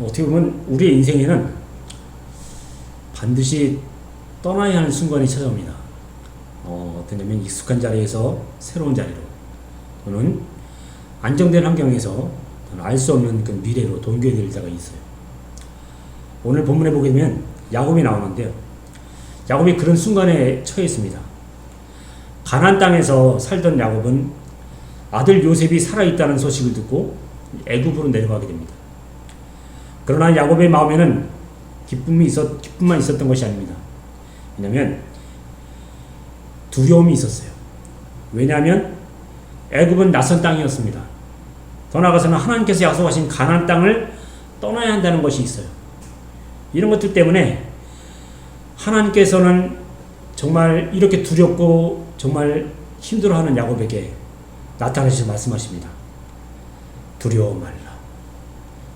어떻게 보면 우리의 인생에는 반드시 떠나야 하는 순간이 찾아옵니다. 어떠냐면 익숙한 자리에서 새로운 자리로, 또는 안정된 환경에서 알 수 없는 그 미래로 동교에 될 때가 있어요. 오늘 본문에 보게 되면 야곱이 나오는데요. 야곱이 그런 순간에 처해 있습니다. 가나안 땅에서 살던 야곱은 아들 요셉이 살아있다는 소식을 듣고 애굽으로 내려가게 됩니다. 그러나 야곱의 마음에는 기쁨만 있었던 것이 아닙니다. 왜냐하면 두려움이 있었어요. 왜냐하면 애굽은 낯선 땅이었습니다. 더 나아가서는 하나님께서 약속하신 가나안 땅을 떠나야 한다는 것이 있어요. 이런 것들 때문에 하나님께서는 정말 이렇게 두렵고 정말 힘들어하는 야곱에게 나타나셔서 말씀하십니다. 두려워 말라.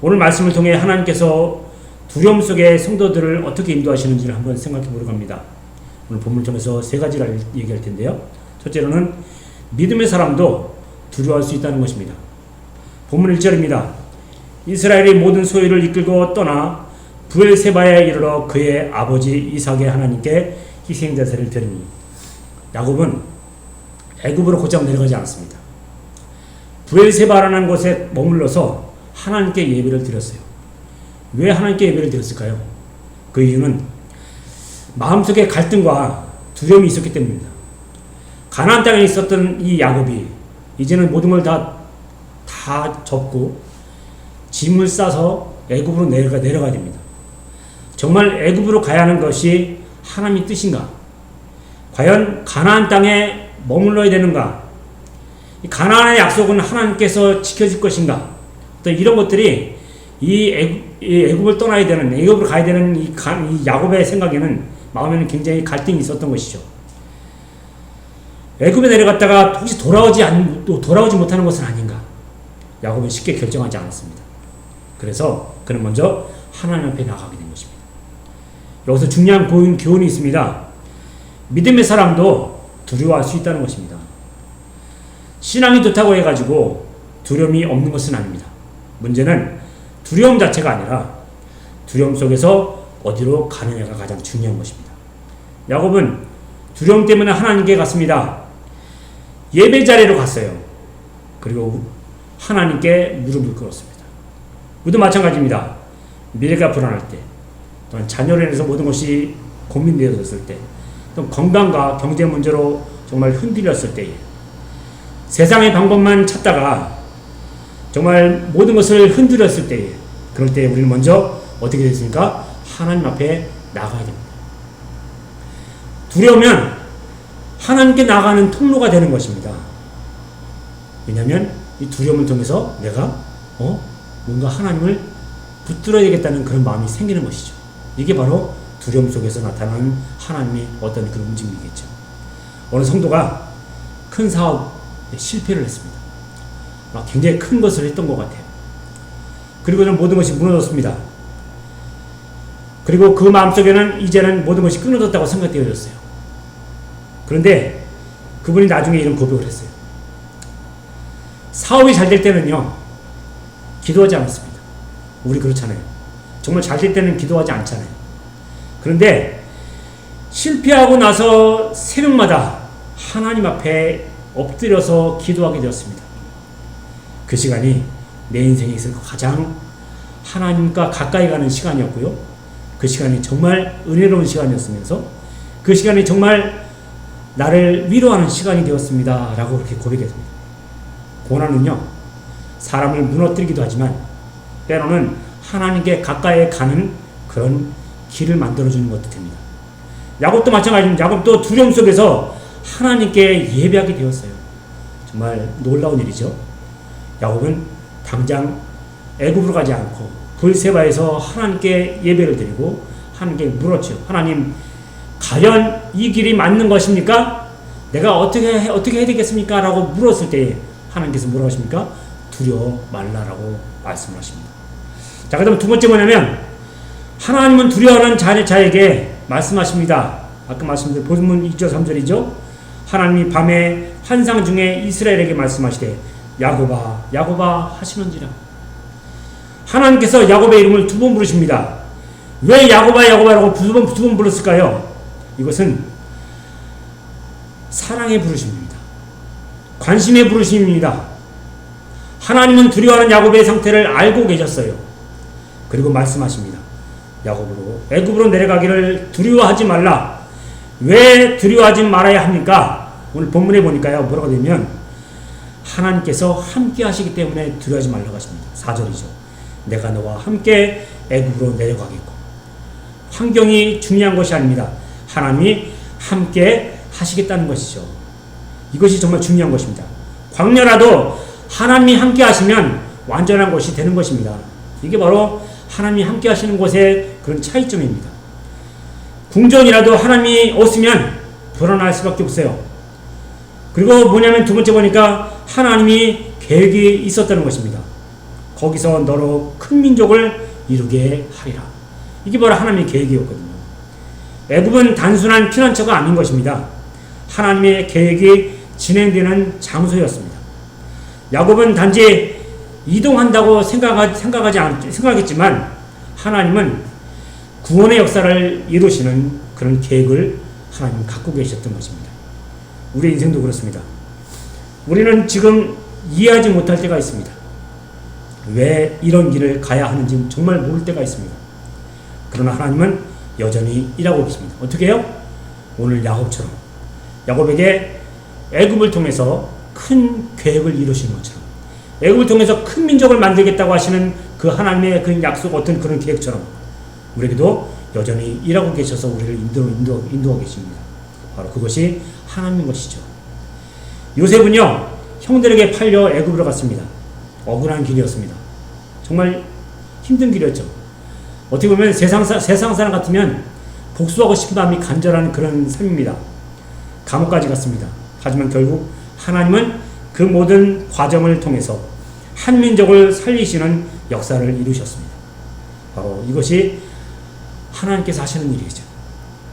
오늘 말씀을 통해 하나님께서 두려움 속에 성도들을 어떻게 인도하시는지를 한번 생각해 보려고 합니다. 오늘 본문을 통해서 세 가지를 얘기할 텐데요. 첫째로는 믿음의 사람도 두려워할 수 있다는 것입니다. 본문 1절입니다. 이스라엘이 모든 소유를 이끌고 떠나 브엘세바에 이르러 그의 아버지 이삭의 하나님께 희생제사를 드리니, 야곱은 애굽으로 곧장 내려가지 않았습니다. 브엘세바라는 곳에 머물러서 하나님께 예배를 드렸어요. 왜 하나님께 예배를 드렸을까요? 그 이유는 마음속에 갈등과 두려움이 있었기 때문입니다. 가나안 땅에 있었던 이 야곱이 이제는 모든 걸 다 접고 짐을 싸서 애굽으로 내려가야 됩니다. 정말 애굽으로 가야 하는 것이 하나님의 뜻인가? 과연 가나안 땅에 머물러야 되는가? 이 가나안의 약속은 하나님께서 지켜줄 것인가? 또 이런 것들이 이 애굽을 떠나야 되는, 애굽으로 가야 되는 이 야곱의 생각에는, 마음에는 굉장히 갈등이 있었던 것이죠. 애굽에 내려갔다가 혹시 돌아오지 못하는 것은 아닌가? 야곱은 쉽게 결정하지 않았습니다. 그래서 그는 먼저 하나님 앞에 나가게 된 것입니다. 여기서 중요한 교훈이 있습니다. 믿음의 사람도 두려워할 수 있다는 것입니다. 신앙이 좋다고 해가지고 두려움이 없는 것은 아닙니다. 문제는 두려움 자체가 아니라 두려움 속에서 어디로 가느냐가 가장 중요한 것입니다. 야곱은 두려움 때문에 하나님께 갔습니다. 예배 자리로 갔어요. 그리고 하나님께 무릎을 꿇었습니다. 우리도 마찬가지입니다. 미래가 불안할 때, 또는 자녀로 인해서 모든 것이 고민되어졌을 때, 또 건강과 경제 문제로 정말 흔들렸을 때에, 세상의 방법만 찾다가 정말 모든 것을 흔들었을 때에, 그럴 때 우리는 먼저 어떻게 됐습니까? 하나님 앞에 나가야 됩니다. 두려우면 하나님께 나가는 통로가 되는 것입니다. 왜냐하면 이 두려움을 통해서 내가 뭔가 하나님을 붙들어야 되겠다는 그런 마음이 생기는 것이죠. 이게 바로 두려움 속에서 나타나는 하나님의 어떤 그런 움직임이겠죠. 어느 성도가 큰 사업에 실패를 했습니다. 굉장히 큰 것을 했던 것 같아요. 그리고 모든 것이 무너졌습니다. 그리고 그 마음속에는 이제는 모든 것이 끊어졌다고 생각되어졌어요. 그런데 그분이 나중에 이런 고백을 했어요. 사업이 잘 될 때는요, 기도하지 않았습니다. 우리 그렇잖아요. 정말 잘 될 때는 기도하지 않잖아요. 그런데 실패하고 나서 새벽마다 하나님 앞에 엎드려서 기도하게 되었습니다. 그 시간이 내 인생에 있어서 가장 하나님과 가까이 가는 시간이었고요. 그 시간이 정말 은혜로운 시간이었으면서 그 시간이 정말 나를 위로하는 시간이 되었습니다. 라고 그렇게 고백했습니다. 고난은요, 사람을 무너뜨리기도 하지만 때로는 하나님께 가까이 가는 그런 길을 만들어주는 것도 됩니다. 야곱도 마찬가지입니다. 야곱도 두려움 속에서 하나님께 예배하게 되었어요. 정말 놀라운 일이죠. 야곱은 당장 애굽으로 가지 않고 브엘세바에서 하나님께 예배를 드리고 하나님께 물었죠. 하나님, 과연 이 길이 맞는 것입니까? 내가 어떻게 해야 되겠습니까? 라고 물었을 때 하나님께서 뭐라고 하십니까? 두려워 말라라고 말씀을 하십니다. 자, 그 다음 두 번째 뭐냐면, 하나님은 두려워하는 자에게 말씀하십니다. 아까 말씀드린 본문 2절 3절이죠. 하나님이 밤에 환상 중에 이스라엘에게 말씀하시되 야곱아 야곱아 하시는지라. 하나님께서 야곱의 이름을 두 번 부르십니다. 왜 야곱아 야곱아라고 두 번 불렀을까요? 이것은 사랑의 부르심입니다. 관심의 부르심입니다. 하나님은 두려워하는 야곱의 상태를 알고 계셨어요. 그리고 말씀하십니다. 야곱으로 애굽으로 내려가기를 두려워하지 말라. 왜 두려워하지 말아야 합니까? 오늘 본문에 보니까요, 뭐라고 되면 하나님께서 함께 하시기 때문에 두려워하지 말라고 하십니다. 4절이죠. 내가 너와 함께 애굽으로 내려가겠고. 환경이 중요한 것이 아닙니다. 하나님이 함께 하시겠다는 것이죠. 이것이 정말 중요한 것입니다. 광야라도 하나님이 함께 하시면 완전한 것이 되는 것입니다. 이게 바로 하나님이 함께 하시는 곳의 그런 차이점입니다. 궁전이라도 하나님이 없으면 불안할 수밖에 없어요. 그리고 뭐냐면 두 번째 보니까 하나님이 계획이 있었다는 것입니다. 거기서 너로 큰 민족을 이루게 하리라. 이게 바로 하나님의 계획이었거든요. 애굽은 단순한 피난처가 아닌 것입니다. 하나님의 계획이 진행되는 장소였습니다. 야곱은 단지 이동한다고 생각하겠지만 하나님은 구원의 역사를 이루시는 그런 계획을 하나님 갖고 계셨던 것입니다. 우리의 인생도 그렇습니다. 우리는 지금 이해하지 못할 때가 있습니다. 왜 이런 길을 가야 하는지 정말 모를 때가 있습니다. 그러나 하나님은 여전히 일하고 계십니다. 어떻게 해요? 오늘 야곱처럼 야곱에게 애굽을 통해서 큰 계획을 이루시는 것처럼 애굽을 통해서 큰 민족을 만들겠다고 하시는 그 하나님의 그 약속 어떤 그런 계획처럼 우리에게도 여전히 일하고 계셔서 우리를 인도하고 계십니다. 바로 그것이 하나님인 것이죠. 요셉은요, 형들에게 팔려 애굽으로 갔습니다. 억울한 길이었습니다. 정말 힘든 길이었죠. 어떻게 보면 세상 사람 같으면 복수하고 싶은 마음이 간절한 그런 삶입니다. 감옥까지 갔습니다. 하지만 결국 하나님은 그 모든 과정을 통해서 한 민족을 살리시는 역사를 이루셨습니다. 바로 이것이 하나님께서 하시는 일이죠.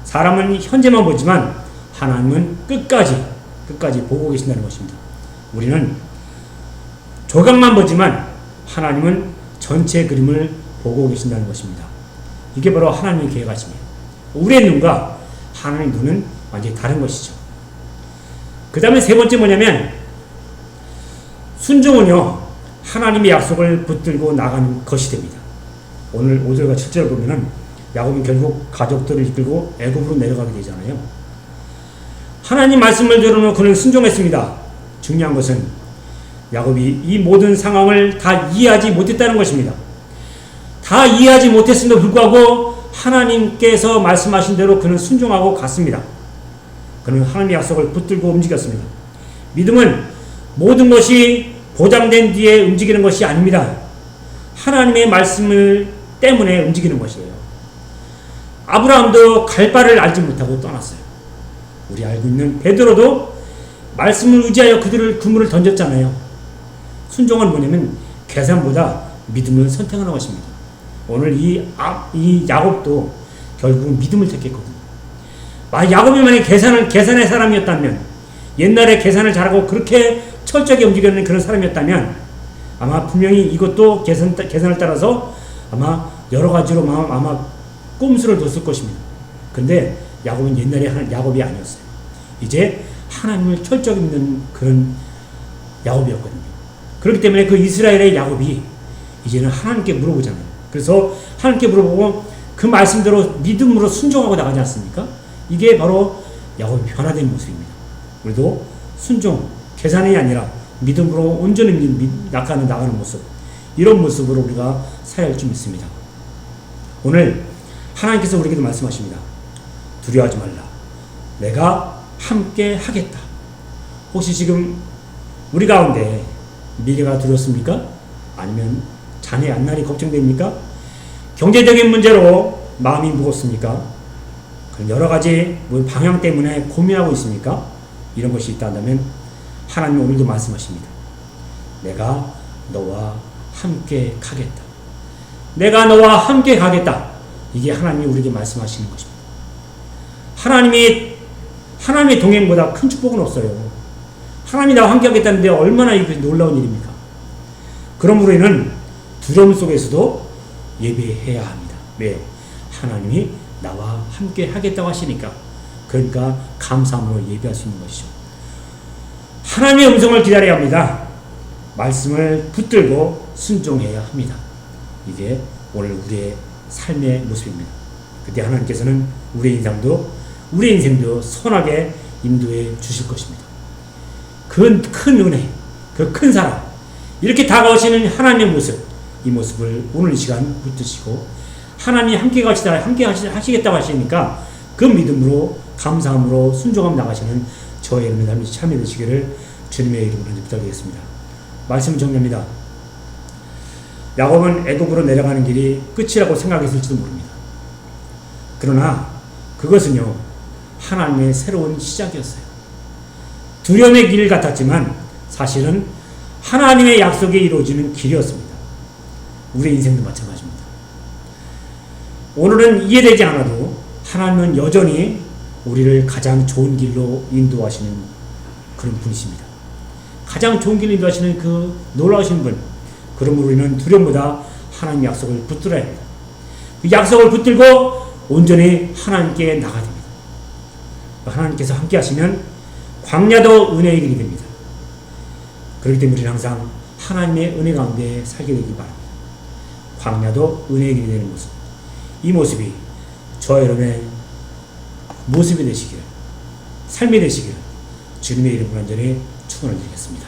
사람은 현재만 보지만 하나님은 끝까지 보고 계신다는 것입니다. 우리는 조각만 보지만 하나님은 전체 그림을 보고 계신다는 것입니다. 이게 바로 하나님의 계획하심이에요. 우리의 눈과 하나님의 눈은 완전히 다른 것이죠. 그 다음에 세 번째 뭐냐면 순종은요, 하나님의 약속을 붙들고 나가는 것이 됩니다. 오늘 5절과 7절 보면은 야곱은 결국 가족들을 이끌고 애굽으로 내려가게 되잖아요. 하나님 말씀을 들으며 그는 순종했습니다. 중요한 것은 야곱이 이 모든 상황을 다 이해하지 못했다는 것입니다. 다 이해하지 못했음에도 불구하고 하나님께서 말씀하신 대로 그는 순종하고 갔습니다. 그는 하나님의 약속을 붙들고 움직였습니다. 믿음은 모든 것이 보장된 뒤에 움직이는 것이 아닙니다. 하나님의 말씀을 때문에 움직이는 것이에요. 아브라함도 갈 바를 알지 못하고 떠났어요. 우리 알고 있는 베드로도 말씀을 의지하여 그물을 던졌잖아요. 순종은 뭐냐면 계산보다 믿음을 선택하는 것입니다. 오늘 이 야곱도 결국은 믿음을 택했거든요. 야곱이 만약에 계산의 사람이었다면, 옛날에 계산을 잘하고 그렇게 철저하게 움직이는 그런 사람이었다면 아마 분명히 이것도 계산을 따라서 아마 여러 가지로 아마 꼼수를 뒀을 것입니다. 근데 야곱은 옛날에 야곱이 아니었어요. 이제 하나님을 철저하게 믿는 그런 야곱이었거든요. 그렇기 때문에 그 이스라엘의 야곱이 이제는 하나님께 물어보잖아요. 그래서 하나님께 물어보고 그 말씀대로 믿음으로 순종하고 나가지 않습니까? 이게 바로 야곱이 변화된 모습입니다. 우리도 순종, 계산이 아니라 믿음으로 온전히 나가는 모습, 이런 모습으로 우리가 살아야 할 줄 믿습니다. 오늘 하나님께서 우리에게도 말씀하십니다. 두려워하지 말라. 내가 함께 하겠다. 혹시 지금 우리 가운데 미래가 두렵습니까? 아니면 자녀의 앞날이 걱정됩니까? 경제적인 문제로 마음이 무겁습니까? 여러 가지 방향 때문에 고민하고 있습니까? 이런 것이 있다면 하나님 오늘도 말씀하십니다. 내가 너와 함께 가겠다. 내가 너와 함께 가겠다. 이게 하나님이 우리에게 말씀하시는 것입니다. 하나님의 동행보다 큰 축복은 없어요. 하나님이 나와 함께 하겠다는데 얼마나 놀라운 일입니까? 그러므로 이는 두려움 속에서도 예배해야 합니다. 왜요? 하나님이 나와 함께 하겠다고 하시니까. 그러니까 감사함으로 예배할 수 있는 것이죠. 하나님의 음성을 기다려야 합니다. 말씀을 붙들고 순종해야 합니다. 이게 오늘 우리의 삶의 모습입니다. 그때 하나님께서는 우리의 인생도 선하게 인도해 주실 것입니다. 그 큰 은혜, 그 큰 사랑, 이렇게 다가오시는 하나님의 모습, 이 모습을 오늘 이 시간 붙드시고 하나님이 함께 하시겠다고 하시니까 그 믿음으로 감사함으로 순종하며 나가시는 저의 여러분의 삶이 되시기를 주님의 이름으로 부탁드리겠습니다. 말씀 정리합니다. 야곱은 애굽으로 내려가는 길이 끝이라고 생각했을지도 모릅니다. 그러나 그것은요, 하나님의 새로운 시작이었어요. 두려움의 길 같았지만 사실은 하나님의 약속이 이루어지는 길이었습니다. 우리의 인생도 마찬가지입니다. 오늘은 이해되지 않아도 하나님은 여전히 우리를 가장 좋은 길로 인도하시는 그런 분이십니다. 가장 좋은 길로 인도하시는 그 놀라우신 분. 그러므로 우리는 두려움보다 하나님의 약속을 붙들어야 합니다. 그 약속을 붙들고 온전히 하나님께 나가야 됩니다. 하나님께서 함께 하시면 광야도 은혜의 길이 됩니다. 그렇기 때문에 우리는 항상 하나님의 은혜 가운데 살게 되기 바랍니다. 광야도 은혜의 길이 되는 모습. 이 모습이 저와 여러분의 모습이 되시기를, 삶이 되시기를 주님의 이름으로 간절히 축원을 드리겠습니다.